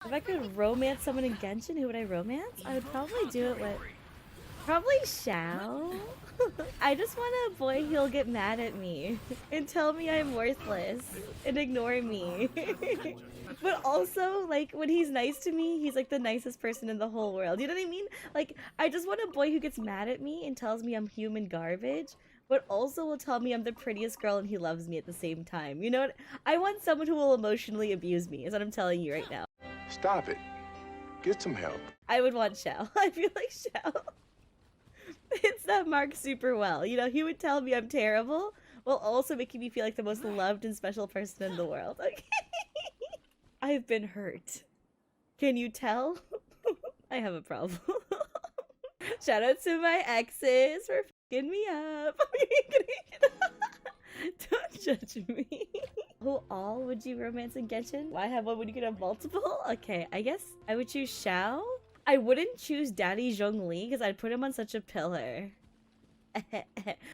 If I could romance someone in Genshin, who would I romance? I would probably do it with probably Xiao. I just want a boy who'll get mad at me and tell me I'm worthless and ignore me. But also, like, when he's nice to me, he's like the nicest person in the whole world. You know what I mean? Like, I just want a boy who gets mad at me and tells me I'm human garbage, but also will tell me I'm the prettiest girl and he loves me at the same time. You know what? I want someone who will emotionally abuse me, is what I'm telling you right now. Stop it. Get some help. I would want Xiao. I feel like Xiao hits that mark super well. You know, he would tell me I'm terrible while also making me feel like the most loved and special person in the world. Okay. I've been hurt. Can you tell? I have a problem. Shout out to my exes for fucking me up. Don't judge me. Who all would you romance in Genshin? Why have one when you could have multiple? Okay, I guess I would choose Xiao. I wouldn't choose Daddy Zhongli because I'd put him on such a pillar.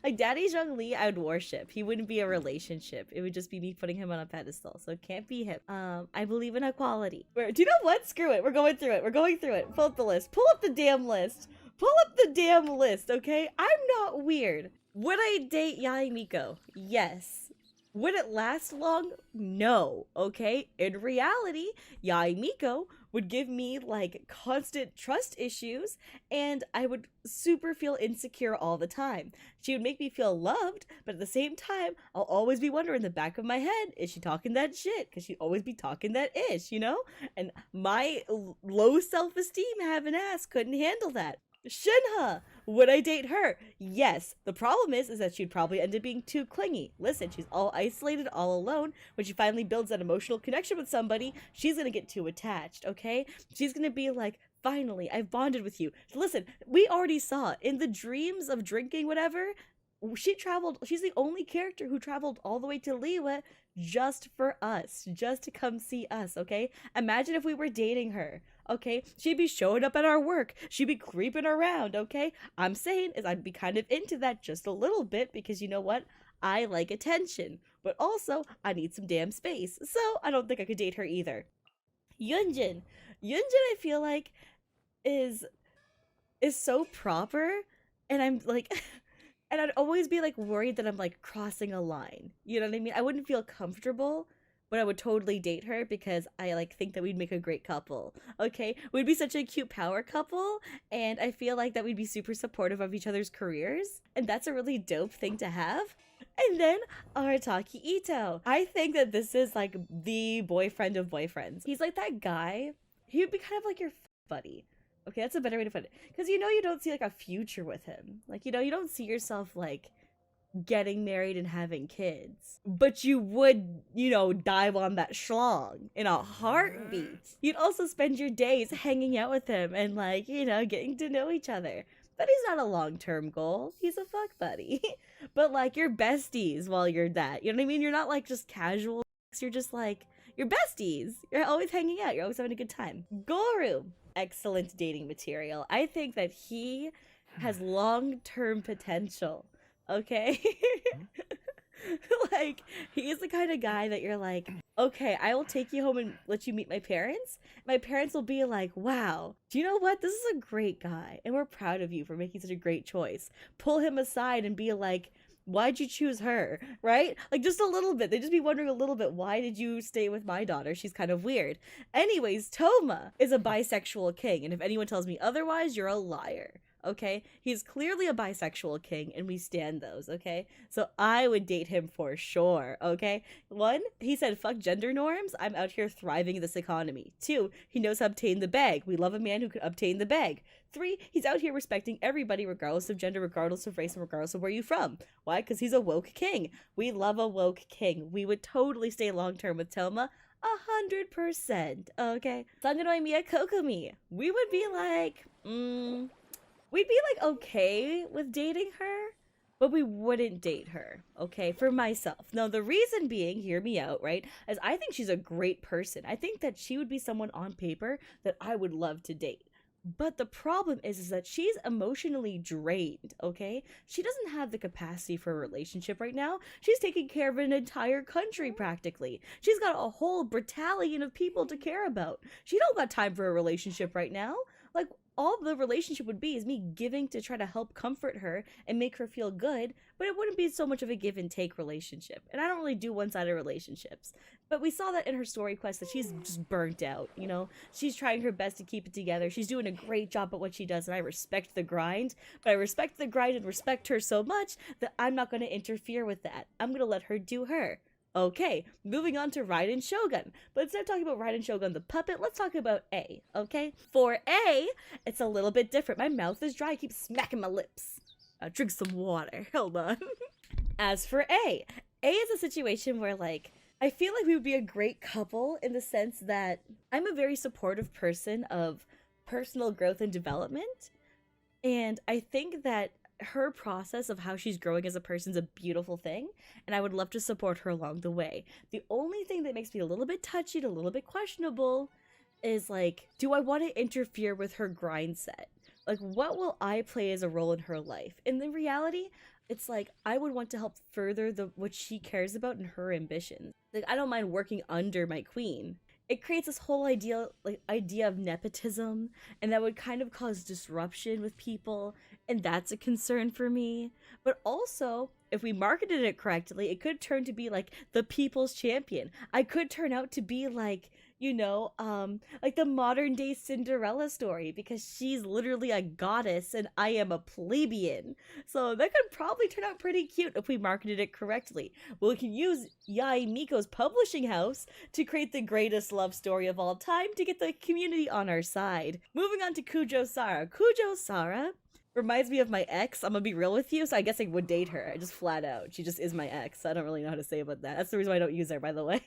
Like Daddy Zhongli, I would worship. He wouldn't be a relationship. It would just be me putting him on a pedestal. So it can't be him. I believe in equality. Do you know what? Screw it. We're going through it. We're going through it. Pull up the list. Pull up the damn list. Pull up the damn list, okay? I'm not weird. Would I date Yae Miko? Yes. Would it last long? No, okay? In reality, Yae Miko would give me like constant trust issues and I would super feel insecure all the time. She would make me feel loved, but at the same time, I'll always be wondering in the back of my head, is she talking that shit? Because she'd always be talking that ish, you know? And my low self-esteem having ass couldn't handle that. Shinha! Would I date her? Yes. The problem is that she'd probably end up being too clingy. Listen, she's all isolated, all alone. When she finally builds that emotional connection with somebody, she's gonna get too attached, okay? She's gonna be like, finally, I've bonded with you. Listen, we already saw in the dreams of drinking, whatever, she's the only character who traveled all the way to Liyue just for us, just to come see us, okay? Imagine if we were dating her. Okay, she'd be showing up at our work. She'd be creeping around, okay? I'm saying is I'd be kind of into that just a little bit because you know what? I like attention, but also I need some damn space. So I don't think I could date her either. Yunjin. Yunjin I feel like is so proper and I'm like and I'd always be like worried that I'm like crossing a line. You know what I mean? I wouldn't feel comfortable, but I would totally date her because I like think that we'd make a great couple. Okay? We'd be such a cute power couple and I feel like that we'd be super supportive of each other's careers and that's a really dope thing to have. And then Arataki Ito. I think that this is like the boyfriend of boyfriends. He's like that guy. He would be kind of like your buddy. Okay, that's a better way to put it. Because you know you don't see like a future with him. Like, you know, you don't see yourself like getting married and having kids. But you would, you know, dive on that schlong in a heartbeat. You'd also spend your days hanging out with him and like, you know, getting to know each other. But he's not a long-term goal. He's a fuck buddy. But like you're besties while you're that. You know what I mean? You're not like just casual. You're just like you're besties. You're always hanging out. You're always having a good time. Goru, excellent dating material. I think that he has long-term potential. Okay? Like, he is the kind of guy that you're like, okay, I will take you home and let you meet my parents. My parents will be like, wow, do you know what? This is a great guy, and we're proud of you for making such a great choice. Pull him aside and be like, why'd you choose her? Right? Like, just a little bit. They'd just be wondering a little bit, why did you stay with my daughter? She's kind of weird. Anyways, Toma is a bisexual king, and if anyone tells me otherwise, you're a liar. Okay? He's clearly a bisexual king, and we stand those, okay? So I would date him for sure, okay? One, he said, fuck gender norms. I'm out here thriving in this economy. Two, he knows how to obtain the bag. We love a man who can obtain the bag. Three, he's out here respecting everybody regardless of gender, regardless of race, and regardless of where you're from. Why? Because he's a woke king. We love a woke king. We would totally stay long term with Toma. 100%, okay? Sanganoi Mia Kokomi. We would be like, we'd be like okay with dating her, but we wouldn't date her, okay, for myself. Now, the reason being, hear me out, right, is I think she's a great person. I think that she would be someone on paper that I would love to date. But the problem is that she's emotionally drained, okay? She doesn't have the capacity for a relationship right now. She's taking care of an entire country practically. She's got a whole battalion of people to care about. She don't got time for a relationship right now. Like, all the relationship would be is me giving to try to help comfort her and make her feel good, but it wouldn't be so much of a give and take relationship. And I don't really do one-sided relationships. But we saw that in her story quest that she's just burnt out, you know? She's trying her best to keep it together. She's doing a great job at what she does, and I respect the grind. But I respect the grind and respect her so much that I'm not going to interfere with that. I'm going to let her do her. Okay, moving on to Raiden Shogun. But instead of talking about Raiden Shogun the puppet, let's talk about A, okay? For A, it's a little bit different. My mouth is dry, I keep smacking my lips. Drink some water, hold on. As for A is a situation where, like, I feel like we would be a great couple in the sense that I'm a very supportive person of personal growth and development. And I think that her process of how she's growing as a person is a beautiful thing, and I would love to support her along the way. The only thing that makes me a little bit touchy, a little bit questionable, is like, do I want to interfere with her grind set? Like, what will I play as a role in her life? In the reality, it's like I would want to help further what she cares about and her ambitions. Like, I don't mind working under my queen. It creates this whole idea of nepotism, and that would kind of cause disruption with people, and that's a concern for me. But also, if we marketed it correctly, it could turn to be like the people's champion. I could turn out to be like, you know, like the modern day Cinderella story, because she's literally a goddess and I am a plebeian. So that could probably turn out pretty cute if we marketed it correctly. Well, we can use Yai Miko's publishing house to create the greatest love story of all time to get the community on our side. Moving on to Kujo Sara. Kujo Sara reminds me of my ex. I'm gonna be real with you, so I guess I would date her. I just flat out. She just is my ex. So I don't really know how to say about that. That's the reason why I don't use her, by the way.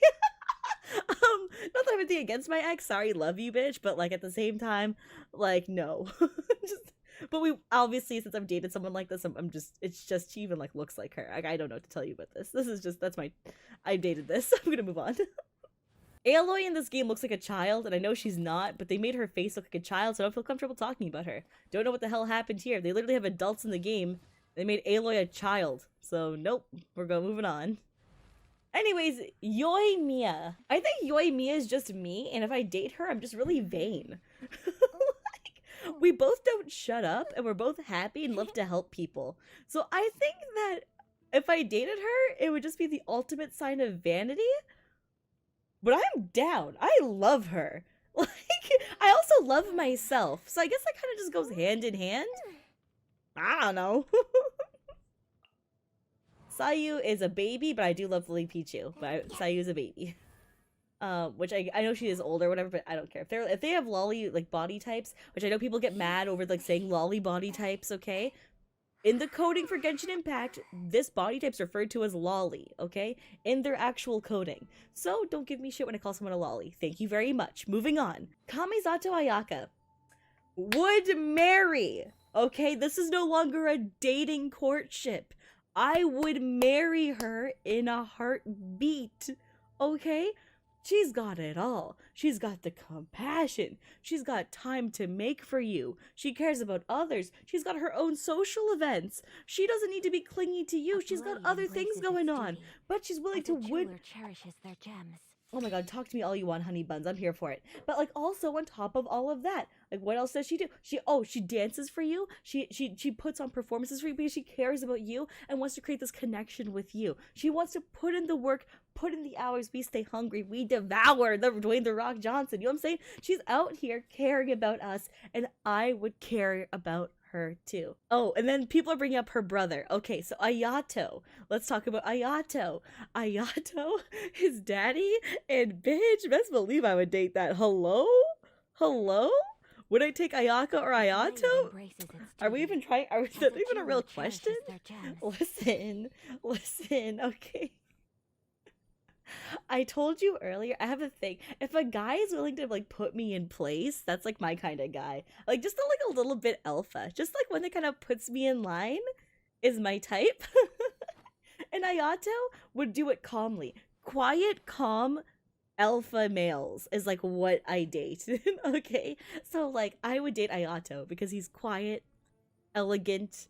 Not that I have anything against my ex. Sorry, love you, bitch. But like at the same time, like no. Just, but we obviously, since I've dated someone like this, I'm just, it's just she even like looks like her. I don't know what to tell you about this. This is just, that's my, I dated this. I'm gonna move on. Aloy in this game looks like a child, and I know she's not, but they made her face look like a child, so I don't feel comfortable talking about her. Don't know what the hell happened here. They literally have adults in the game. They made Aloy a child. So nope, we're moving on. Anyways, Yoi Mia. I think Yoi Mia is just me, and if I date her, I'm just really vain. Like, we both don't shut up, and we're both happy and love to help people. So I think that if I dated her, it would just be the ultimate sign of vanity. But I'm down. I love her. Like, I also love myself. So I guess that kind of just goes hand in hand. I don't know. Sayu is a baby, but I do love Lily Pichu. But Sayu is a baby. Which I know she is older or whatever, but I don't care. If they have lolly like body types, which I know people get mad over like saying lolly body types, okay? In the coding for Genshin Impact, this body type's referred to as lolly, okay? In their actual coding. So don't give me shit when I call someone a lolly. Thank you very much. Moving on. Kamisato Ayaka would marry, okay? This is no longer a dating courtship. I would marry her in a heartbeat, okay? She's got it all. She's got the compassion. She's got time to make for you. She cares about others. She's got her own social events. She doesn't need to be clingy to you. She's got other things going on. But she's willing to cherishes their gems. Oh my god, talk to me all you want, honey buns. I'm here for it. But like also on top of all of that, like what else does she do? She dances for you. She puts on performances for you because she cares about you and wants to create this connection with you. She wants to put in the work, put in the hours. We stay hungry. We devour the Dwayne the Rock Johnson. You know what I'm saying? She's out here caring about us, and I would care about her too. Oh, and then people are bringing up her brother. Okay, so Ayato. Let's talk about Ayato. Ayato, his daddy, and bitch, best believe I would date that. Hello? Would I take Ayaka or Ayato? Are we even trying? Is that even a real question? Listen, okay. I told you earlier, I have a thing. If a guy is willing to like put me in place, that's like my kind of guy. Like just like a little bit alpha. Just like one that kind of puts me in line is my type. And Ayato would do it calmly. Quiet, calm, alpha males is like what I date. Okay, so like I would date Ayato because he's quiet, elegant,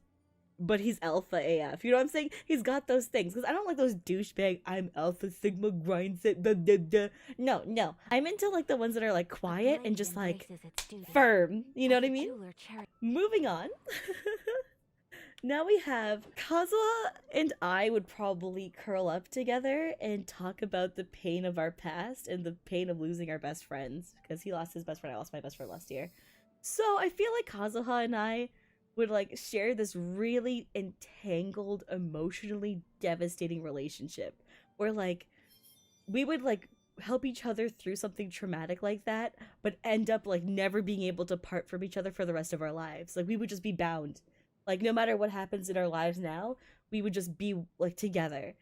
but he's alpha AF. You know what I'm saying? He's got those things. Because I don't like those douchebag, I'm alpha sigma grind set. Blah, blah, blah. No, no. I'm into like the ones that are like quiet and just like firm. You know what I mean? Moving on. Now we have Kazuha and I would probably curl up together and talk about the pain of our past and the pain of losing our best friends. Because he lost his best friend, I lost my best friend last year. So I feel like Kazuha and I would like share this really entangled, emotionally devastating relationship where like we would like help each other through something traumatic like that, but end up like never being able to part from each other for the rest of our lives. Like we would just be bound. Like no matter what happens in our lives now, we would just be like together,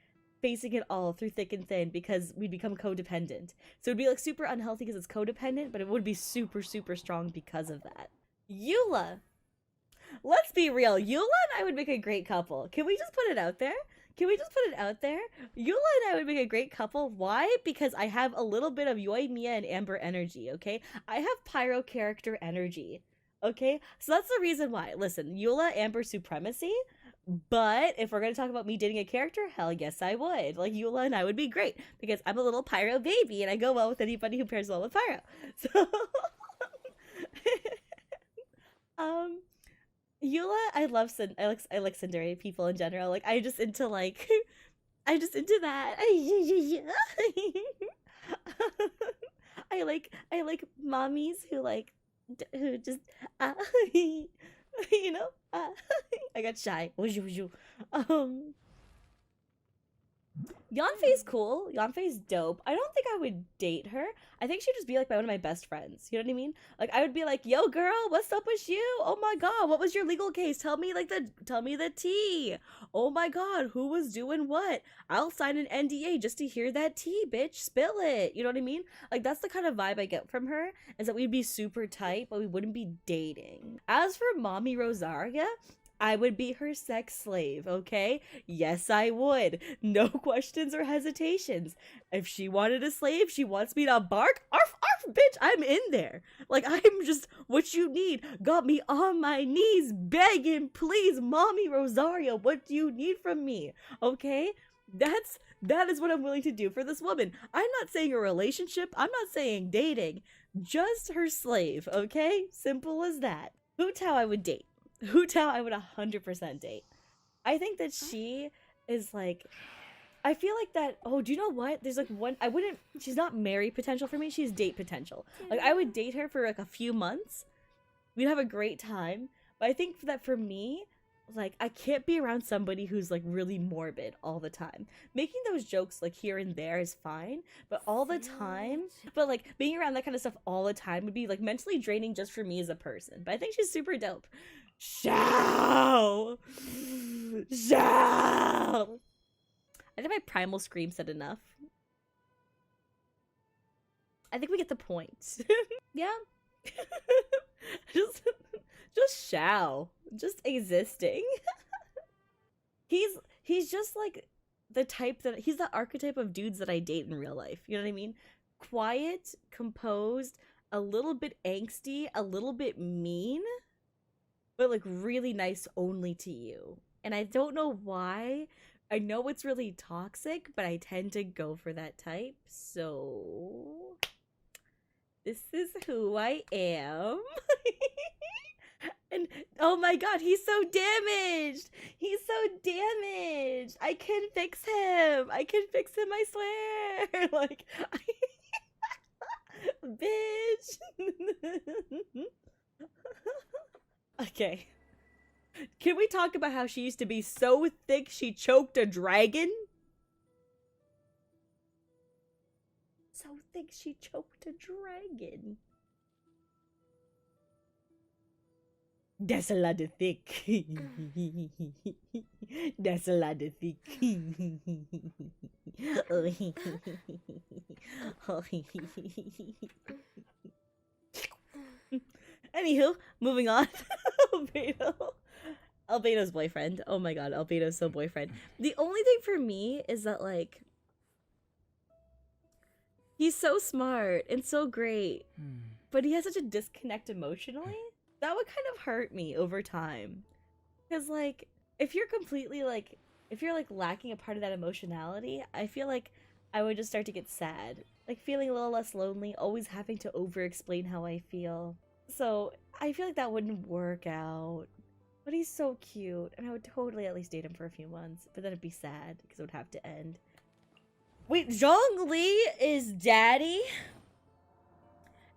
facing it all through thick and thin because we'd become codependent. So it'd be like super unhealthy because it's codependent, but it would be super, super strong because of that. Eula. Let's be real. Eula and I would make a great couple. Can we just put it out there? Can we just put it out there? Eula and I would make a great couple. Why? Because I have a little bit of Yoi, Mia, and Amber energy, okay? I have Pyro character energy, okay? So that's the reason why. Listen, Eula, Amber supremacy, but if we're going to talk about me dating a character, hell yes I would. Like, Eula and I would be great because I'm a little Pyro baby and I go well with anybody who pairs well with Pyro. So, Eula, I love I like tsundere people in general. Like I just into like I'm just into that. I like mommies who like who just you know I got shy. Yanfei's cool. Yanfei's dope. I don't think I would date her. I think she'd just be like one of my best friends. You know what I mean? Like I would be like, "Yo, girl, what's up with you? Oh my god, what was your legal case? Tell me the tea. Oh my god, who was doing what? I'll sign an NDA just to hear that tea, bitch. Spill it." You know what I mean? Like that's the kind of vibe I get from her. Is that we'd be super tight, but we wouldn't be dating. As for Mommy Rosaria, I would be her sex slave, okay? Yes, I would. No questions or hesitations. If she wanted a slave, she wants me to bark, arf, arf, bitch, I'm in there. Like, I'm just what you need. Got me on my knees begging, please, Mommy Rosario, what do you need from me? Okay? That is what I'm willing to do for this woman. I'm not saying a relationship. I'm not saying dating. Just her slave, okay? Simple as that. Who's how I would date. Hutao I would 100% date. I think that she is like, I feel like that, oh, do you know what? There's like one, she's not marry potential for me, she's date potential. Like I would date her for like a few months. We'd have a great time. But I think that for me, like I can't be around somebody who's like really morbid all the time. Making those jokes like here and there is fine, but all the time, but like being around that kind of stuff all the time would be like mentally draining just for me as a person. But I think she's super dope. Shao! Shao! I think my primal scream said enough. I think we get the point. Yeah. just Shao. Just existing. He's just like the type that he's the archetype of dudes that I date in real life. You know what I mean? Quiet, composed, a little bit angsty, a little bit mean, but like really nice only to you. And I don't know why. I know it's really toxic, but I tend to go for that type. So this is who I am. And oh my god, he's so damaged. He's so damaged. I can fix him. I swear. Like bitch. Okay. Can we talk about how she used to be so thick she choked a dragon? So thick she choked a dragon. That's a lot of thick. That's a lot of thick. Anywho, moving on. Albedo's boyfriend. Oh my god, Albedo's so boyfriend. The only thing for me is that, like, He's so smart and so great, but he has such a disconnect emotionally. That would kind of hurt me over time. Because, like, if you're completely, like, if you're, like, lacking a part of that emotionality, I feel like I would just start to get sad. Like, feeling a little less lonely, always having to over-explain how I feel. So, I feel like that wouldn't work out. But he's so cute, and I would totally at least date him for a few months, but then it'd be sad, because it would have to end. Wait, Zhongli is daddy?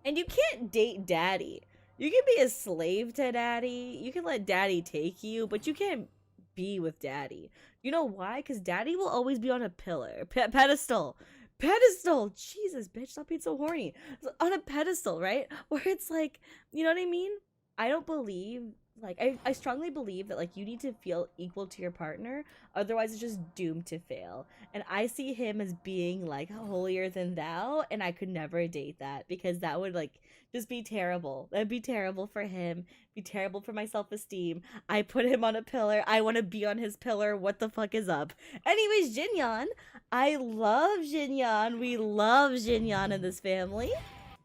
And you can't date daddy. You can be a slave to daddy. You can let daddy take you, but you can't be with daddy. You know why? Because daddy will always be on a pillar. Pedestal. Pedestal! Jesus, bitch, stop being so horny. On a pedestal, right? Where it's like, you know what I mean? I don't believe, like, I strongly believe that, like, you need to feel equal to your partner. Otherwise, it's just doomed to fail. And I see him as being, like, holier than thou, and I could never date that because that would, like, just be terrible. That'd be terrible for him, be terrible for my self-esteem. I put him on a pillar. I want to be on his pillar. What the fuck is up? Anyways, Jinyan. I love Jinyan. We love Jinyan in this family.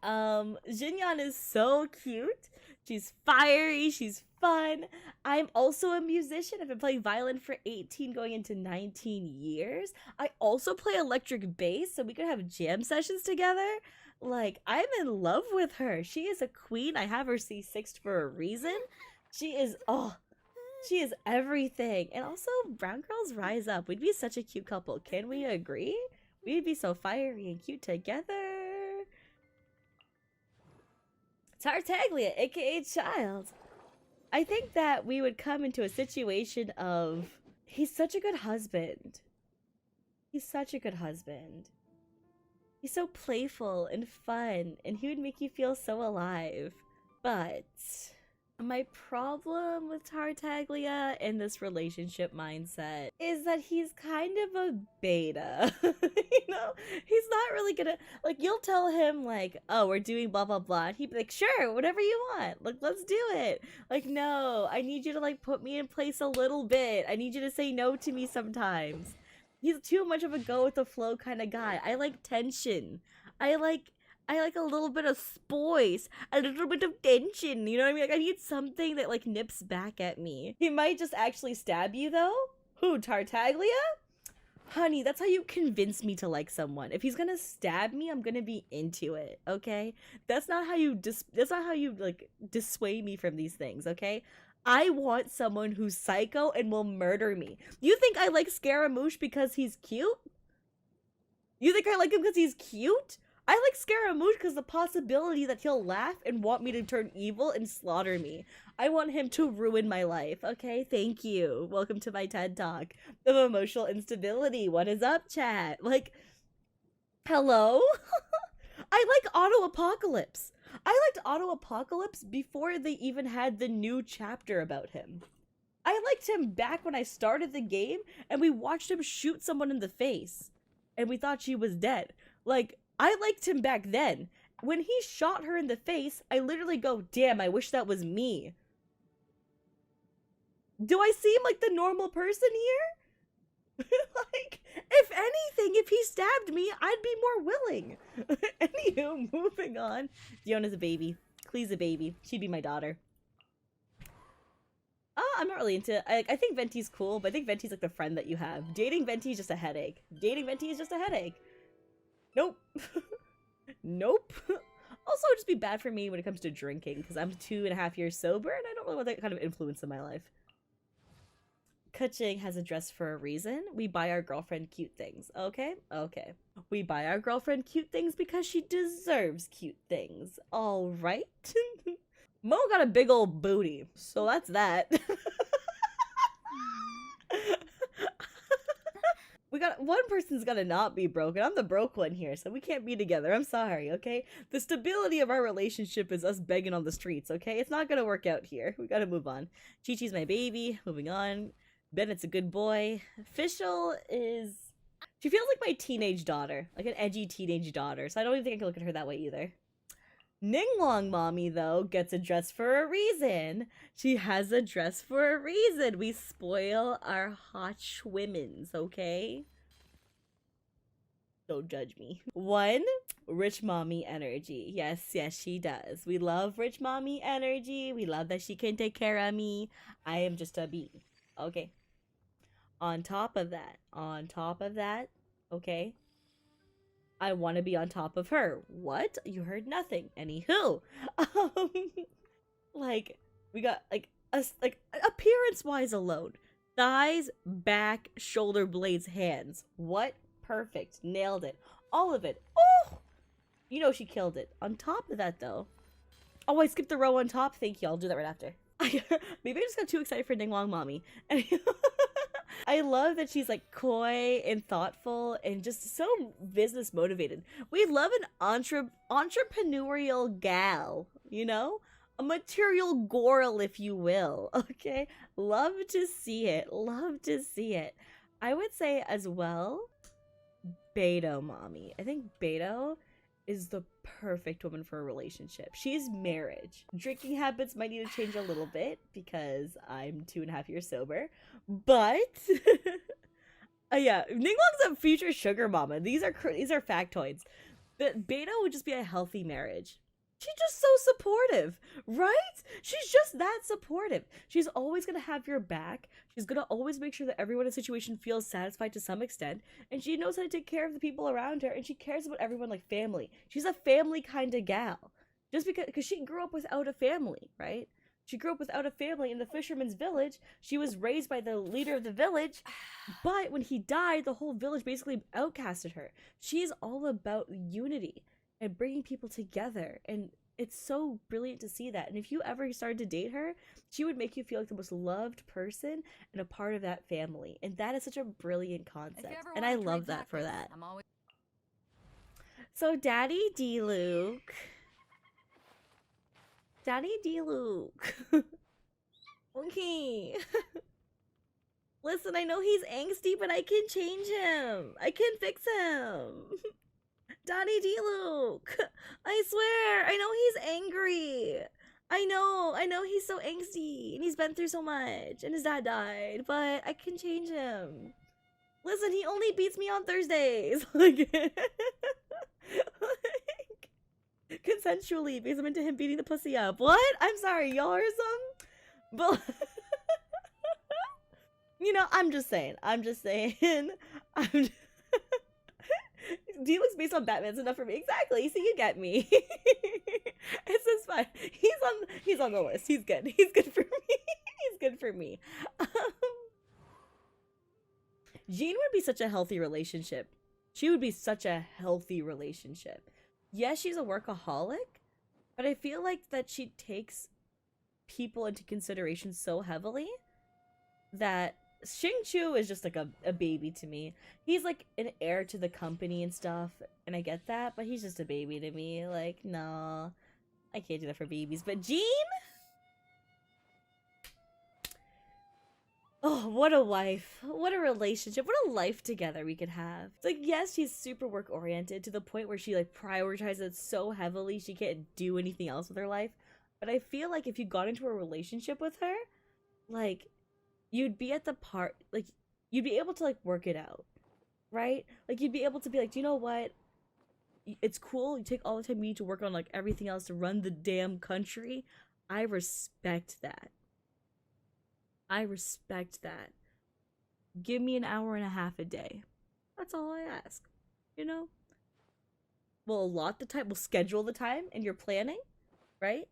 Jinyan is so cute. She's fiery, she's fun. I'm also a musician. I've been playing violin for 18 going into 19 years. I also play electric bass, so we could have jam sessions together. Like, I'm in love with her. She is a queen. I have her C6'd for a reason. She is, oh, she is everything. And also, brown girls rise up. We'd be such a cute couple. Can we agree? We'd be so fiery and cute together. Tartaglia, aka Child. I think that we would come into a situation of, he's such a good husband. He's such a good husband. He's so playful and fun, and he would make you feel so alive. But my problem with Tartaglia and this relationship mindset is that he's kind of a beta. You know, he's not really gonna, like, you'll tell him, like, oh, we're doing blah blah blah, and he'd be like, sure, whatever you want, like, let's do it. Like, no, I need you to, like, put me in place a little bit. I need you to say no to me sometimes. He's too much of a go with the flow kind of guy. I like tension. I like a little bit of spice, a little bit of tension, you know what I mean? Like, I need something that, like, nips back at me. He might just actually stab you, though. Who, Tartaglia? Honey, that's how you convince me to like someone. If he's gonna stab me, I'm gonna be into it, okay? That's not how you like, dissuade me from these things, okay? I want someone who's psycho and will murder me. You think I like Scaramouche because he's cute? You think I like him because he's cute? I like Scaramouche because the possibility that he'll laugh and want me to turn evil and slaughter me. I want him to ruin my life, okay? Thank you. Welcome to my TED Talk of emotional instability. What is up, chat? Like, hello? I like Auto Apocalypse. I liked Auto Apocalypse before they even had the new chapter about him. I liked him back when I started the game and we watched him shoot someone in the face and we thought she was dead. Like, I liked him back then. When he shot her in the face, I literally go, damn, I wish that was me. Do I seem like the normal person here? Like, if anything, if he stabbed me, I'd be more willing. Anywho, moving on. Diona's a baby. Clee's a baby. She'd be my daughter. I'm not really into, I think Venti's cool, but I think Venti's like the friend that you have. Dating Venti is just a headache. Dating Venti is just a headache. Nope. Nope. Also, it'd just be bad for me when it comes to drinking, because I'm 2.5 years sober, and I don't really want that kind of influence in my life. Kaching has a dress for a reason. We buy our girlfriend cute things, okay? Okay. We buy our girlfriend cute things because she deserves cute things, alright? Mo got a big old booty, so that's that. We got, one person's gotta not be broken. I'm the broke one here, so we can't be together. I'm sorry, okay? The stability of our relationship is us begging on the streets, okay? It's not gonna work out here. We gotta move on. Chi-Chi's my baby. Moving on. Bennett's a good boy. Fischl is... She feels like my teenage daughter. Like an edgy teenage daughter, so I don't even think I can look at her that way either. Ninglong mommy, though, gets a dress for a reason. She has a dress for a reason. We spoil our hot schwimmins, okay? Don't judge me. One, Rich mommy energy. Yes, yes, she does. We love rich mommy energy. We love that she can take care of me. I am just a bean. Okay. On top of that, okay, I want to be on top of her. What? You heard nothing. Anywho, um, like we got like us like appearance wise alone, thighs, back, shoulder blades, hands. What? Perfect. Nailed it. All of it. Oh, you know she killed it. On top of that though, oh, I skipped the row on top. Thank you. I'll do that right after. Maybe I just got too excited for Ding Wong Mommy. I love that she's like coy and thoughtful and just so business motivated. We love an entrepreneurial gal, you know? A material girl, if you will. Okay? Love to see it. Love to see it. I would say as well, Beto Mommy. I think Beto is the perfect woman for a relationship. She's marriage. Drinking habits might need to change a little bit because I'm 2.5 years sober, but yeah, Ning Long's a future sugar mama. These are factoids. But Beta would just be a healthy marriage. She's just so supportive, right? She's just that supportive. She's always gonna have your back. She's gonna always make sure that everyone in a situation feels satisfied to some extent. And she knows how to take care of the people around her. And she cares about everyone like family. She's a family kind of gal. Just because she grew up without a family, right? She grew up without a family in the fisherman's village. She was raised by the leader of the village. But when he died, the whole village basically outcasted her. She's all about unity and bringing people together, and it's so brilliant to see that. And if you ever started to date her, she would make you feel like the most loved person and a part of that family, and that is such a brilliant concept, and I love that for that. So Daddy D Luke, okay. Listen, I know he's angsty, but I can change him. I can fix him. Daddy D Luke, I swear, I know he's angry. I know he's so angsty and he's been through so much and his dad died, but I can change him. Listen, he only beats me on Thursdays. like consensually because I'm into him beating the pussy up. What? I'm sorry, y'all are some, but you know, I'm just saying. D looks based on Batman's enough for me. Exactly. So you get me. It's just fine. He's on the list. He's good. He's good for me. He's good for me. Jean would be such a healthy relationship. She would be such a healthy relationship. Yes, she's a workaholic, but I feel like that she takes people into consideration so heavily that Xing Chu is just like a baby to me. He's like an heir to the company and stuff, and I get that, but he's just a baby to me. Like, no, I can't do that for babies. But Jean? Oh, what a wife. What a relationship. What a life together we could have. It's like, yes, she's super work oriented to the point where she like prioritizes it so heavily she can't do anything else with her life. But I feel like if you got into a relationship with her, like, you'd be at the part, like, you'd be able to, like, work it out, right? Like, you'd be able to be like, do you know what? It's cool. You take all the time you need to work on, like, everything else to run the damn country. I respect that. I respect that. Give me an hour and a half a day. That's all I ask, you know? We'll allot the time. We'll schedule the time and you're planning, right?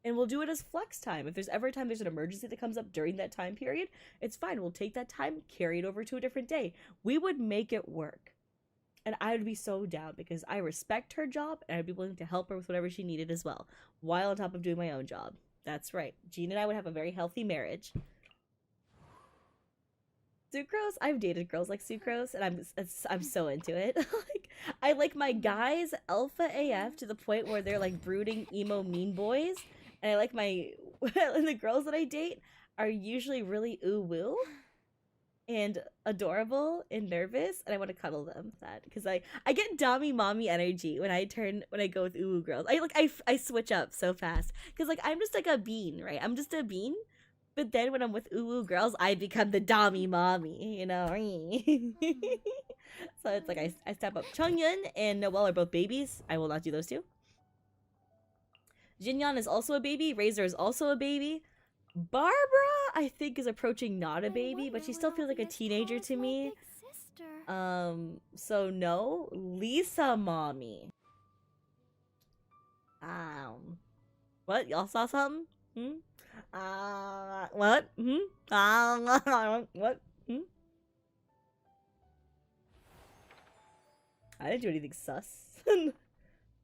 And we'll do it as flex time. If there's ever a time there's an emergency that comes up during that time period, it's fine. We'll take that time, carry it over to a different day. We would make it work. And I would be so down because I respect her job and I'd be willing to help her with whatever she needed as well, while on top of doing my own job. That's right. Jean and I would have a very healthy marriage. Sucrose, I've dated girls like Sucrose, and I'm so into it. Like, I like my guys alpha AF to the point where they're like brooding emo mean boys. And I like and the girls that I date are usually really ooh-woo and adorable and nervous, and I want to cuddle them. Because I get dommy mommy energy when I go with ooh girls. I switch up so fast because like I'm just like a bean, right? I'm just a bean, But then when I'm with uwu girls, I become the dommy mommy, you know? So it's like I step up. Chongyun and Noelle are both babies. I will not do those two. Jinyan is also a baby. Razor is also a baby. Barbara, I think, is approaching not a baby, but she still feels like a teenager to me. So no. Lisa mommy. What? Y'all saw something? What? What? I didn't do anything sus.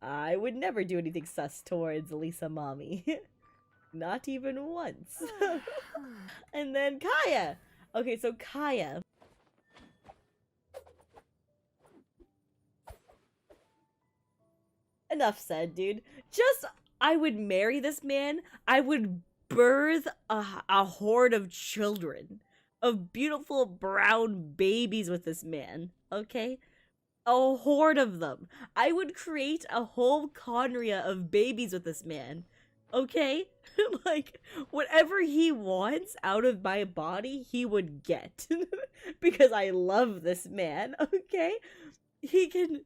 I would never do anything sus towards Lisa mommy. Not even once. And then Kaya. Okay, so Kaya. Enough said, dude. Just, I would marry this man. I would birth a horde of children. Of beautiful brown babies with this man. Okay? A horde of them. I would create a whole conria of babies with this man. Okay? Like, whatever he wants out of my body, he would get. Because I love this man, okay? He can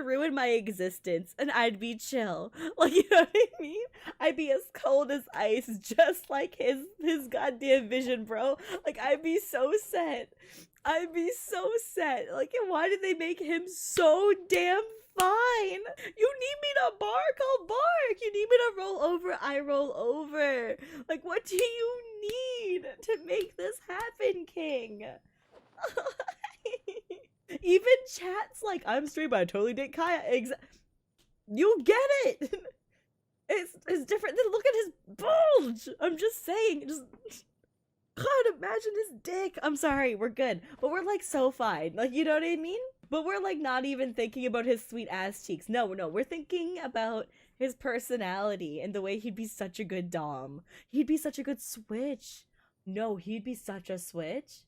ruin my existence and I'd be chill. Like, you know what I mean? I'd be as cold as ice, just like his goddamn vision, bro. Like, I'd be so set. I'd be so set. Like, why did they make him so damn fine? You need me to bark, I'll bark. You need me to roll over, I roll over. Like, what do you need to make this happen, King? Even chat's like, I'm straight, but I totally date Kaya. You get it. It's different. Then look at his bulge. I'm just saying. Just God, imagine his dick. I'm sorry, we're good, but we're like so fine. Like, you know what I mean? But we're like not even thinking about his sweet ass cheeks. No, we're thinking about his personality and the way he'd be such a good dom. He'd be such a good switch. No, he'd be such a switch.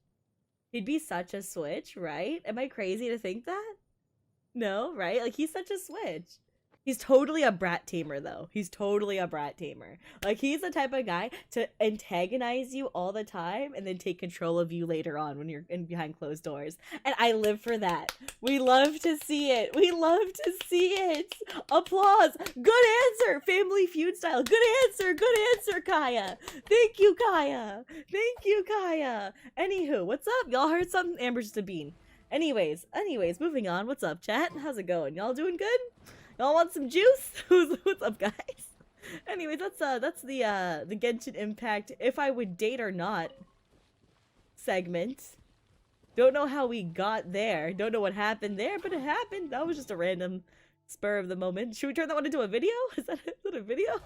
He'd be such a switch, right? Am I crazy to think that? No, right? Like, he's such a switch. He's totally a brat tamer, though. He's totally a brat tamer. Like, he's the type of guy to antagonize you all the time and then take control of you later on when you're in behind closed doors. And I live for that. We love to see it. We love to see it. Applause. Good answer. Family Feud style. Good answer. Good answer, Kaya. Thank you, Kaya. Thank you, Kaya. Anywho, what's up? Y'all heard something? Amber's just a bean. Anyways, moving on. What's up, chat? How's it going? Y'all doing good? Y'all want some juice? What's up, guys? Anyways, that's the Genshin Impact if I would date or not segment. Don't know how we got there. Don't know what happened there, but it happened. That was just a random spur of the moment. Should we turn that one into a video? Is that a video?